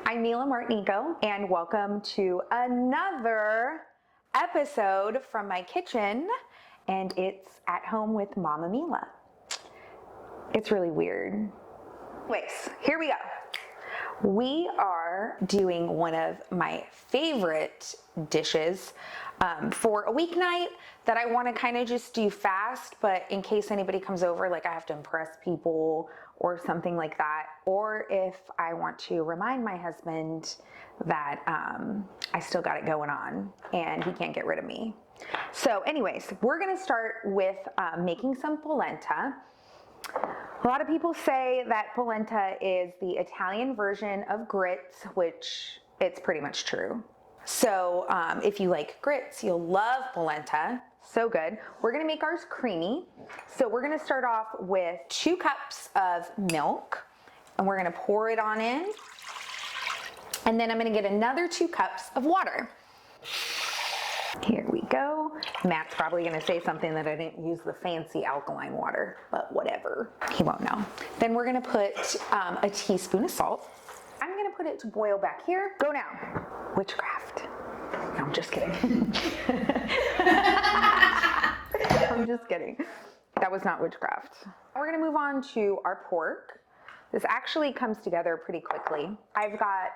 I'm Mila Martinico, and welcome to another episode from my kitchen, and it's at home with Mama Mila. It's really weird. Anyways, here we go. We are doing one of my favorite dishes for a weeknight that I want to kind of just do fast, but in case anybody comes over, like I have to impress people or something like that, or if I want to remind my husband that I still got it going on and he can't get rid of me. So anyways, we're gonna start with making some polenta. A lot of people say that polenta is the Italian version of grits, which it's pretty much true. So if you like grits, you'll love polenta. So good. We're gonna make ours creamy. So we're gonna start off with 2 cups of milk, and we're gonna pour it on in. And then I'm gonna get another 2 cups of water. Here we go. Matt's probably gonna say something that I didn't use the fancy alkaline water, but whatever, he won't know. Then we're gonna put a teaspoon of salt. I'm gonna put it to boil back here. Go now. Witchcraft. No, I'm just kidding. I'm just kidding. That was not witchcraft. We're gonna move on to our pork. This actually comes together pretty quickly. I've got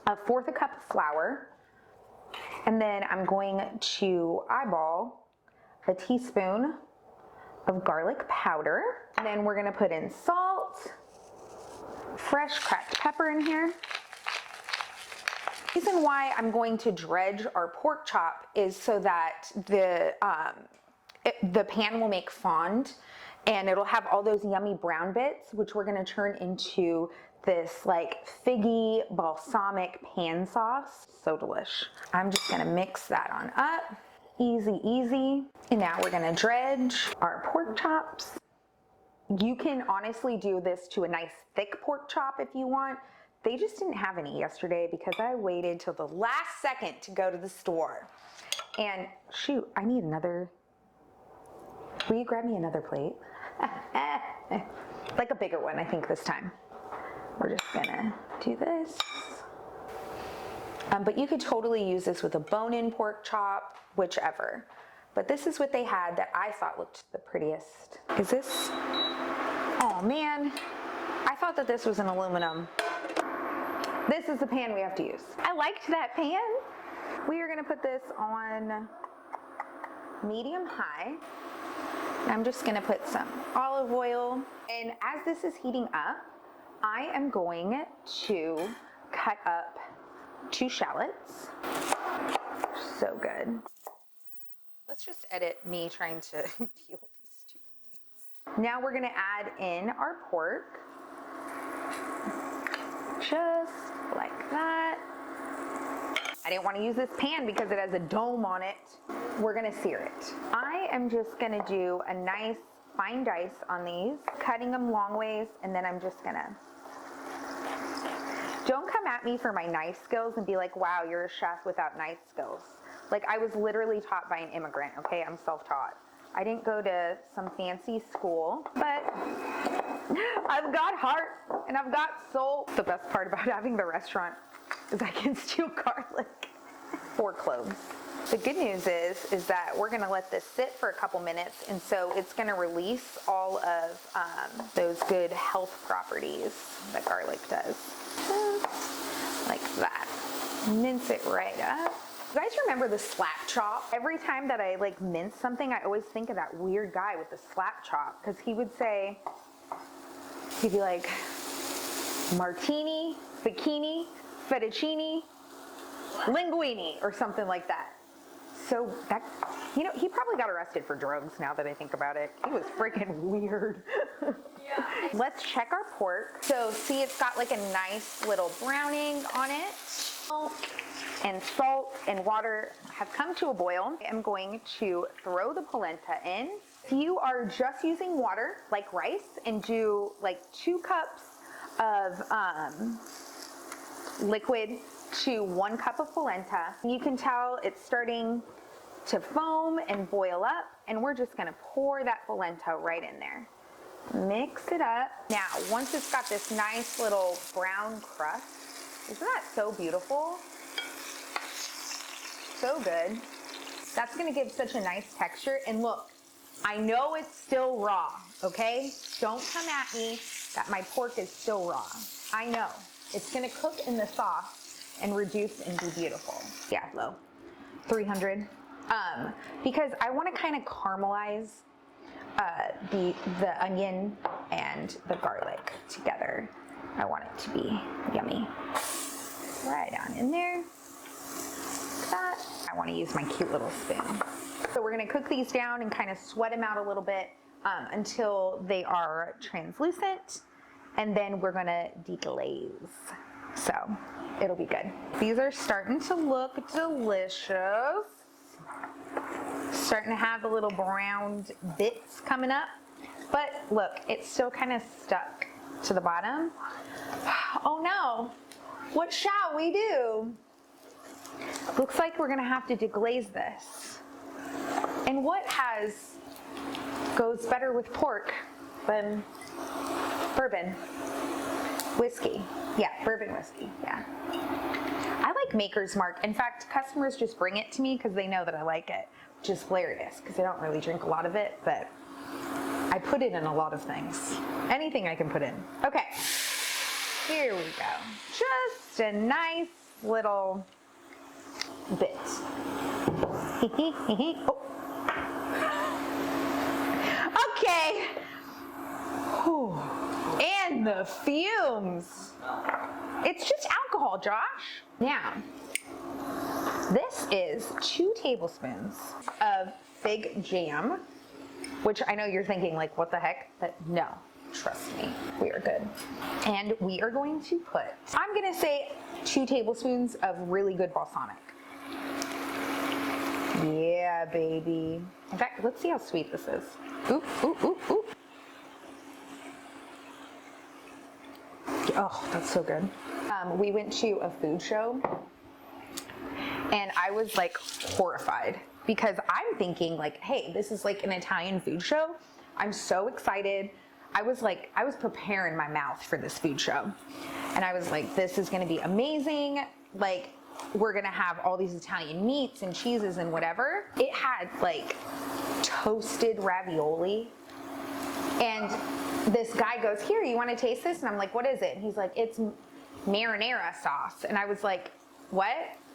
1/4 cup of flour, and then I'm going to eyeball a teaspoon of garlic powder. And then we're gonna put in salt, fresh cracked pepper in here. The reason why I'm going to dredge our pork chop is so that the pan will make fond, and it'll have all those yummy brown bits, which we're gonna turn into this like figgy balsamic pan sauce. So delish. I'm just gonna mix that on up. Easy, easy. And now we're gonna dredge our pork chops. You can honestly do this to a nice thick pork chop if you want. They just didn't have any yesterday because I waited till the last second to go to the store. And shoot, I need another. Will you grab me another plate? Like a bigger one, I think this time. We're just gonna do this. But you could totally use this with a bone-in pork chop, whichever. But this is what they had that I thought looked the prettiest. Is this? Oh man, I thought that this was an aluminum. This is the pan we have to use. I liked that pan. We are gonna put this on medium-high. I'm just gonna put some olive oil. And as this is heating up, I am going to cut up 2 shallots. So good. Let's just edit me trying to peel these stupid things. Now we're gonna add in our pork. Just like that. I didn't want to use this pan because it has a dome on it. We're gonna sear it. I am just gonna do a nice fine dice on these, cutting them long ways, and then I'm just gonna. Don't come at me for my knife skills and be like, wow, you're a chef without knife skills. Like, I was literally taught by an immigrant, okay? I'm self-taught. I didn't go to some fancy school, but I've got heart and I've got soul. The best part about having the restaurant is I can stew garlic or cloves. The good news is that we're gonna let this sit for a couple minutes, and so it's gonna release all of those good health properties that garlic does. Just like that. Mince it right up. You guys remember the slap chop? Every time that I like mince something, I always think of that weird guy with the slap chop, because he would say, he'd be like, martini, bikini, fettuccine, linguine, or something like that. So that, you know, he probably got arrested for drugs now that I think about it. He was freaking weird. Yeah. Let's check our pork. So see, it's got like a nice little browning on it. And salt and water have come to a boil. I'm going to throw the polenta in. If you are just using water like rice and do like 2 cups of liquid to 1 cup of polenta, you can tell it's starting to foam and boil up, and we're just gonna pour that polenta right in there. Mix it up. Now, once it's got this nice little brown crust, isn't that so beautiful? So good. That's gonna give such a nice texture. And look, I know it's still raw, okay? Don't come at me that my pork is still raw. I know. It's gonna cook in the sauce and reduce and be beautiful. Yeah, low. 300. Because I wanna kind of caramelize the onion and the garlic together. I want it to be yummy. Right down in there. That. I want to use my cute little spoon. So we're going to cook these down and kind of sweat them out a little bit until they are translucent, and then we're going to deglaze. So it'll be good. These are starting to look delicious. Starting to have the little browned bits coming up, but look, it's still kind of stuck to the bottom. Oh no, what shall we do? Looks like we're gonna have to deglaze this. And what goes better with pork than bourbon whiskey? Yeah, bourbon whiskey, yeah. I like Maker's Mark. In fact, customers just bring it to me because they know that I like it, which is hilarious because I don't really drink a lot of it, but I put it in a lot of things. Anything I can put in. Okay, here we go. Just a nice little bit. Oh. Okay. Whew. And the fumes. It's just alcohol, Josh. Now, this is 2 tablespoons of fig jam, which I know you're thinking like, what the heck? But no, trust me, we are good. And we are going to put, I'm gonna say 2 tablespoons of really good balsamic. Yeah, baby. In fact, let's see how sweet this is. Ooh, ooh, ooh, ooh. Oh, that's so good. We went to a food show and I was like horrified because I'm thinking like, hey, this is like an Italian food show. I'm so excited. I was preparing my mouth for this food show. And I was like, this is gonna be amazing. Like, we're gonna have all these Italian meats and cheeses and whatever. It had like toasted ravioli. And this guy goes, here, you wanna taste this? And I'm like, what is it? And he's like, it's marinara sauce. And I was like, what?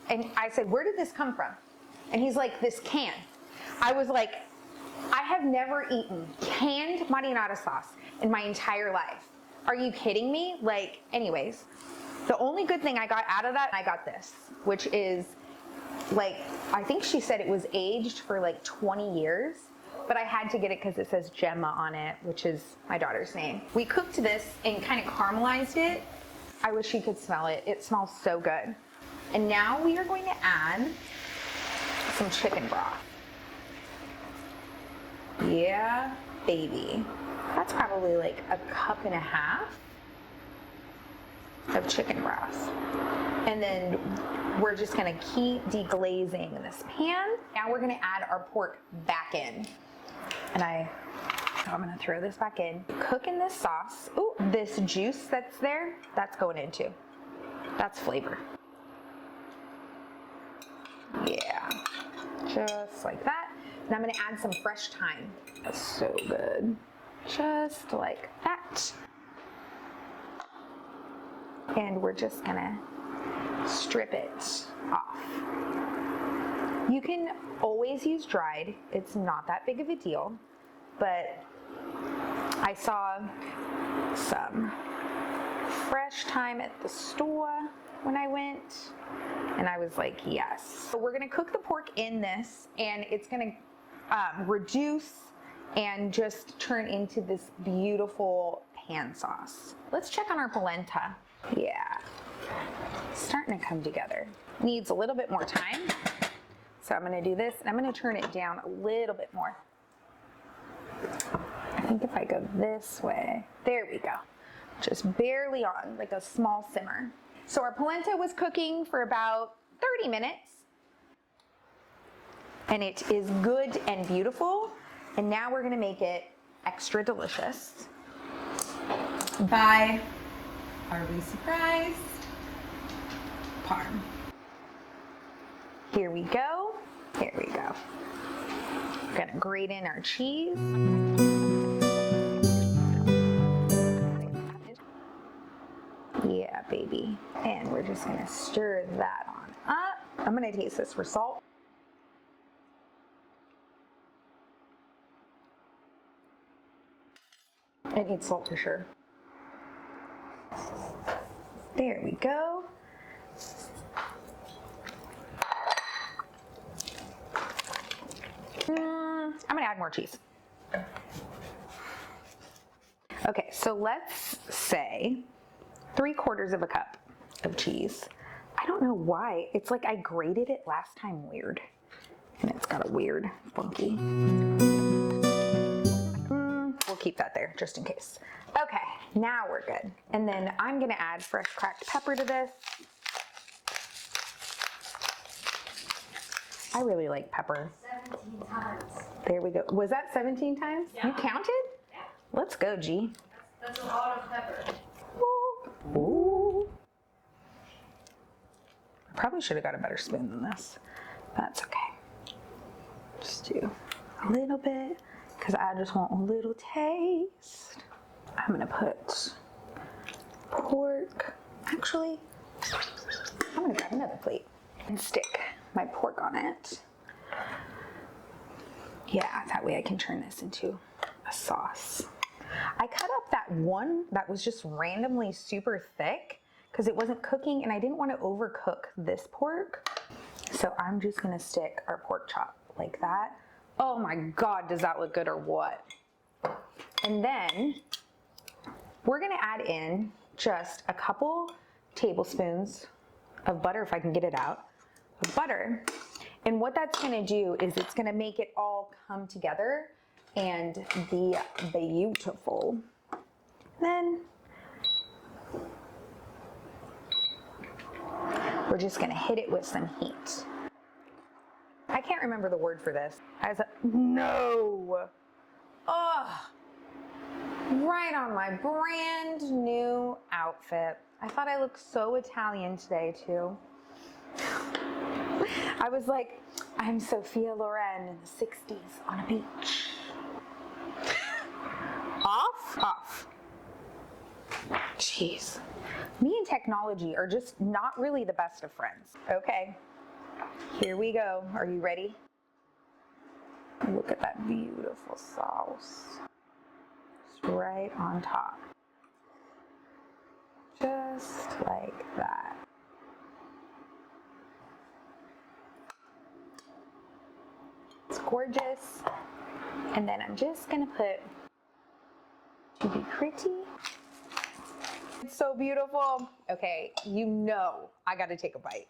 And I said, where did this come from? And he's like, this can. I was like, I have never eaten canned marinara sauce in my entire life. Are you kidding me? Like, anyways, the only good thing I got out of that, I got this, which is like, I think she said it was aged for like 20 years, but I had to get it because it says Gemma on it, which is my daughter's name. We cooked this and kind of caramelized it. I wish you could smell it. It smells so good. And now we are going to add some chicken broth. Yeah, baby. That's probably like 1.5 cups of chicken broth. And then we're just gonna keep deglazing this pan. Now we're gonna add our pork back in. And I'm gonna throw this back in. Cook in this sauce. Ooh, this juice that's there, that's going in too. That's flavor. Yeah, just like that. And I'm gonna add some fresh thyme. That's so good. Just like that. And we're just gonna strip it off. You can always use dried. It's not that big of a deal, but I saw some fresh thyme at the store when I went, and I was like, yes. So we're gonna cook the pork in this, and it's gonna reduce and just turn into this beautiful pan sauce. Let's check on our polenta. Yeah, starting to come together. Needs a little bit more time. So I'm gonna do this, and I'm gonna turn it down a little bit more. I think if I go this way, there we go. Just barely on, like a small simmer. So our polenta was cooking for about 30 minutes. And it is good and beautiful. And now we're gonna make it extra delicious. by, are we surprised? Parm. Here we go. Here we go. We're gonna grate in our cheese. Yeah, baby. And we're just gonna stir that on up. I'm gonna taste this for salt. It needs salt for sure. There we go. I'm gonna add more cheese. Okay, so let's say 3/4 of a cup of cheese. I don't know why. It's like I grated it last time weird. And it's got a weird, funky. We'll keep that there just in case. Okay, now we're good. And then I'm gonna add fresh cracked pepper to this. I really like pepper. 17 times. There we go. Was that 17 times? Yeah. You counted? Yeah. Let's go, G. That's a lot of pepper. Ooh. Ooh. I probably should have got a better spoon than this. That's okay. Just do a little bit because I just want a little taste. I'm gonna put pork. Actually, I'm gonna grab another plate and stick my pork on it. Yeah, that way I can turn this into a sauce. I cut up that one that was just randomly super thick because it wasn't cooking and I didn't want to overcook this pork. So I'm just gonna stick our pork chop like that. Oh my God, does that look good or what? And then we're gonna add in just a couple tablespoons of butter, if I can get it out, of butter. And what that's gonna do is it's gonna make it all come together and be beautiful. Then we're just gonna hit it with some heat. I can't remember the word for this. No. Ugh. Right on my brand new outfit. I thought I looked so Italian today too. I was like, I'm Sophia Loren in the 60s on a beach. Off? Off. Jeez. Me and technology are just not really the best of friends. Okay, here we go. Are you ready? Look at that beautiful sauce. It's right on top. Just like that. It's gorgeous. And then I'm just gonna put, to be pretty. It's so beautiful. Okay, you know I gotta take a bite.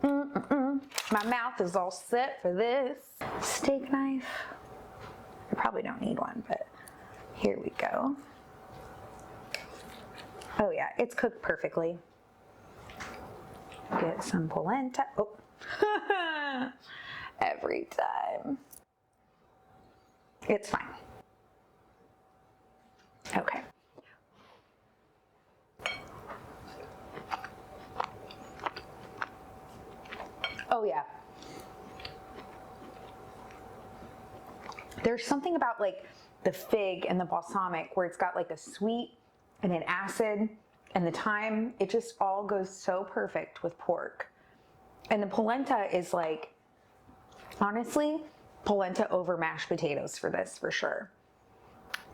My mouth is all set for this. Steak knife. I probably don't need one, but here we go. Oh yeah, it's cooked perfectly. Get some polenta. Oh, every time. It's fine. Okay. Oh yeah. There's something about like the fig and the balsamic where it's got like a sweet and an acid and the thyme. It just all goes so perfect with pork. And the polenta is like, honestly, polenta over mashed potatoes for this for sure.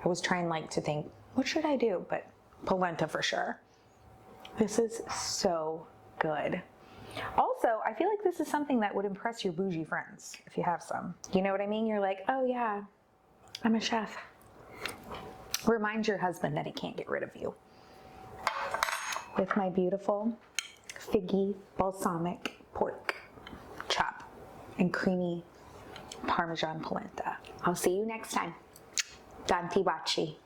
I was trying like to think, what should I do? But polenta for sure. This is so good. Also, I feel like this is something that would impress your bougie friends if you have some. You know what I mean? You're like, oh yeah, I'm a chef. Remind your husband that he can't get rid of you. With my beautiful figgy balsamic pork chop and creamy Parmesan polenta. I'll see you next time. Tanti baci.